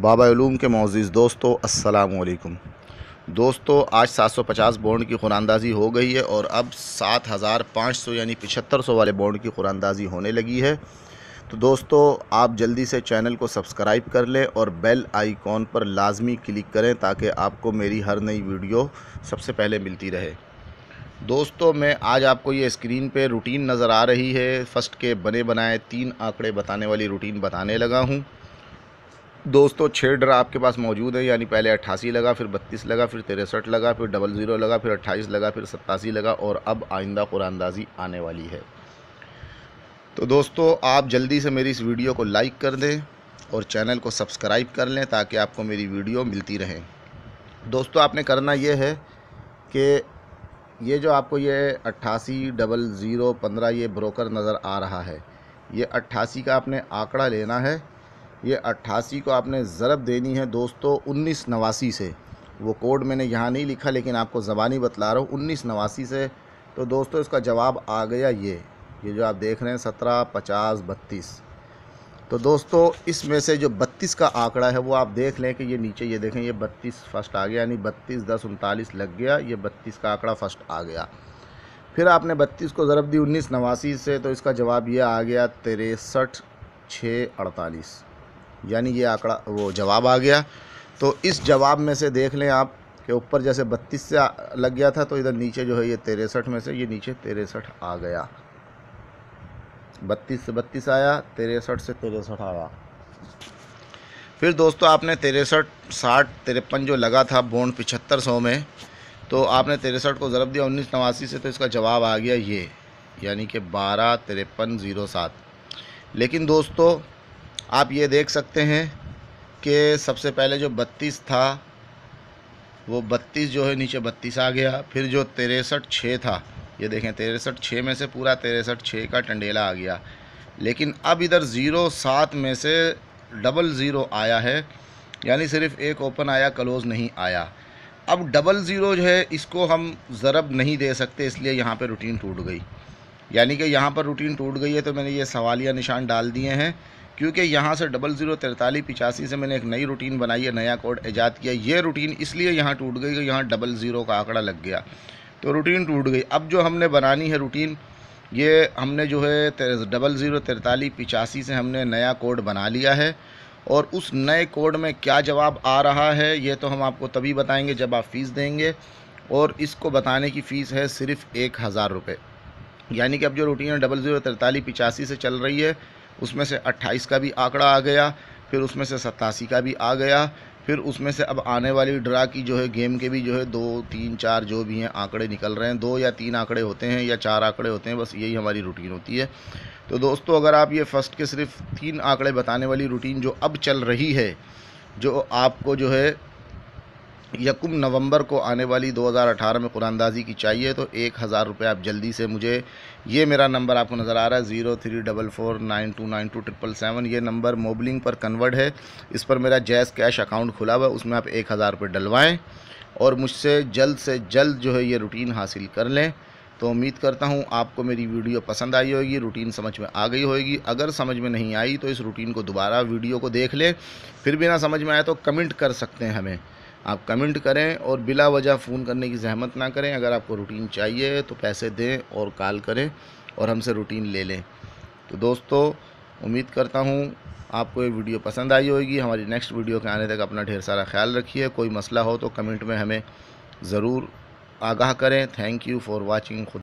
बाबा उलूम के मोअज़्ज़िज़ दोस्तों, अस्सलामु अलैकुम। दोस्तों, आज 750 बॉन्ड की कुरानंदाज़ी हो गई है और अब 7500 यानी 7500 वाले बॉन्ड की कुरानंदाज़ी होने लगी है। तो दोस्तों, आप जल्दी से चैनल को सब्सक्राइब कर लें और बेल आइकॉन पर लाजमी क्लिक करें ताकि आपको मेरी हर नई वीडियो सबसे पहले मिलती रहे। दोस्तों, मैं आज आपको ये स्क्रीन पे रूटीन नज़र आ रही है, फ़र्स्ट के बने बनाए 3 आंकड़े बताने वाली रूटीन बताने लगा हूँ। दोस्तों, 6 ड्रा आपके पास मौजूद है, यानी पहले 88 लगा, फिर 32 लगा, फिर 63 लगा, फिर 00 लगा, फिर 28 लगा, फिर 87 लगा और अब आइंदा कुरानंदाज़ी आने वाली है। तो दोस्तों, आप जल्दी से मेरी इस वीडियो को लाइक कर दें और चैनल को सब्सक्राइब कर लें ताकि आपको मेरी वीडियो मिलती रहे। दोस्तों, आपने करना ये है कि ये जो आपको ये 88 00 15 ये ब्रोकर नज़र आ रहा है, ये 88 का आपने आंकड़ा लेना है। ये 88 को आपने ज़रब देनी है दोस्तों 1989 से। वो कोड मैंने यहाँ नहीं लिखा लेकिन आपको ज़बानी बतला रहा हूँ 1989 से। तो दोस्तों, इसका जवाब आ गया ये जो आप देख रहे हैं 17 50 32। तो दोस्तों, इसमें से जो 32 का आंकड़ा है वो आप देख लें कि ये नीचे ये देखें, ये 32 फर्स्ट आ गया, यानी 32 10 39 लग गया, ये 32 का आंकड़ा फर्स्ट आ गया। फिर आपने 32 को ज़रब दी 1989 से, तो इसका जवाब ये आ गया 63 6 48, यानी ये आंकड़ा वो जवाब आ गया। तो इस जवाब में से देख लें आप कि ऊपर जैसे 32 से लग गया था, तो इधर नीचे जो है ये 63 में से ये नीचे 63 आ गया। 32 से 32 आया, 63 से 63 आया। फिर दोस्तों, आपने 63 60 53 जो लगा था बॉन्ड 7500 में, तो आपने 63 को ज़रब दिया 1989 से, तो इसका जवाब आ गया ये, यानी कि 12 53 07। लेकिन दोस्तों, आप ये देख सकते हैं कि सबसे पहले जो 32 था वो 32 जो है नीचे 32 आ गया। फिर जो 63 6 था, ये देखें 63 6 में से पूरा 63 6 का टंडेला आ गया। लेकिन अब इधर 07 में से 00 आया है, यानी सिर्फ एक ओपन आया, क्लोज़ नहीं आया। अब 00 जो है इसको हम ज़रब नहीं दे सकते, इसलिए यहाँ पे रूटीन टूट गई। यानी कि यहाँ पर रूटीन टूट गई है, तो मैंने ये सवालिया निशान डाल दिए हैं, क्योंकि यहाँ से 00 43 85 से मैंने एक नई रूटीन बनाई है, नया कोड ईजाद किया। ये रूटीन इसलिए यहाँ टूट गई कि यहाँ 00 का आंकड़ा लग गया, तो रूटीन टूट गई। अब जो हमने बनानी है रूटीन, ये हमने जो है 00 43 85 से हमने नया कोड बना लिया है, और उस नए कोड में क्या जवाब आ रहा है ये तो हम आपको तभी बताएंगे जब आप फ़ीस देंगे, और इसको बताने की फ़ीस है सिर्फ 1000 रुपये। यानी कि अब जो रूटीन 00 43 85 से चल रही है, उसमें से 28 का भी आंकड़ा आ गया, फिर उसमें से 87 का भी आ गया, फिर उसमें से अब आने वाली ड्रा की जो है गेम के भी जो है 2 3 4 जो भी हैं आंकड़े निकल रहे हैं। 2 या 3 आंकड़े होते हैं या 4 आंकड़े होते हैं, बस यही हमारी रूटीन होती है। तो दोस्तों, अगर आप ये फ़र्स्ट के सिर्फ 3 आंकड़े बताने वाली रूटीन जो अब चल रही है, जो आपको जो है 1 नवंबर को आने वाली 2018 में कुरानंदाज़ी की चाहिए, तो 1000 रुपये आप जल्दी से मुझे, ये मेरा नंबर आपको नज़र आ रहा है 034492927777, ये नंबर मोबलिंग पर कन्वर्ट है। इस पर मेरा जैज़ कैश अकाउंट खुला हुआ है, उसमें आप 1000 रुपये डलवाएँ और मुझसे जल्द से जल्द जो है ये रूटीन हासिल कर लें। तो उम्मीद करता हूँ आपको मेरी वीडियो पसंद आई होगी, रूटीन समझ में आ गई होगी। अगर समझ में नहीं आई तो इस रूटीन को दोबारा वीडियो को देख लें, फिर भी ना समझ में आए तो कमेंट कर सकते हैं हमें। आप कमेंट करें और बिला वजह फ़ोन करने की ज़हमत ना करें। अगर आपको रूटीन चाहिए तो पैसे दें और कॉल करें और हमसे रूटीन ले लें। तो दोस्तों, उम्मीद करता हूँ आपको ये वीडियो पसंद आई होगी। हमारी नेक्स्ट वीडियो के आने तक अपना ढेर सारा ख्याल रखिए। कोई मसला हो तो कमेंट में हमें ज़रूर आगाह करें। Thank you for watching.